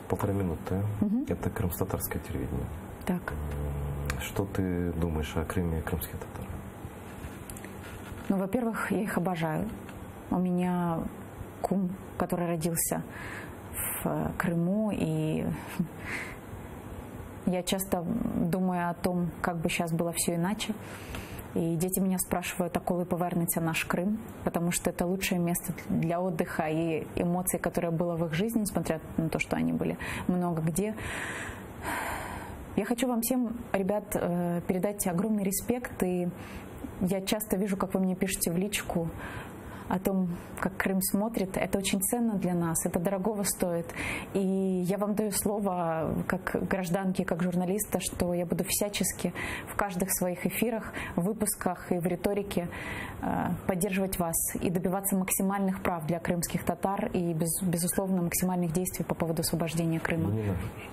1,5 минуты. Это крымско-татарское телевидение. Так. Что ты думаешь о Крыме и крымских татар? Ну, во-первых, я их обожаю. У меня кум, который родился в Крыму, и я часто думаю о том, как бы сейчас было все иначе. И дети меня спрашивают, а коли повернется наш Крым, потому что это лучшее место для отдыха и эмоций, которые было в их жизни, несмотря на то, что они были много где. Я хочу вам всем, ребят, передать огромный респект, и я часто вижу, как вы мне пишете в личку о том, как Крым смотрит. Это очень ценно для нас, это дорогого стоит. И я вам даю слово, как гражданки, как журналиста, что я буду всячески в каждых своих эфирах, выпусках и в риторике поддерживать вас и добиваться максимальных прав для крымских татар и, безусловно, максимальных действий по поводу освобождения Крыма.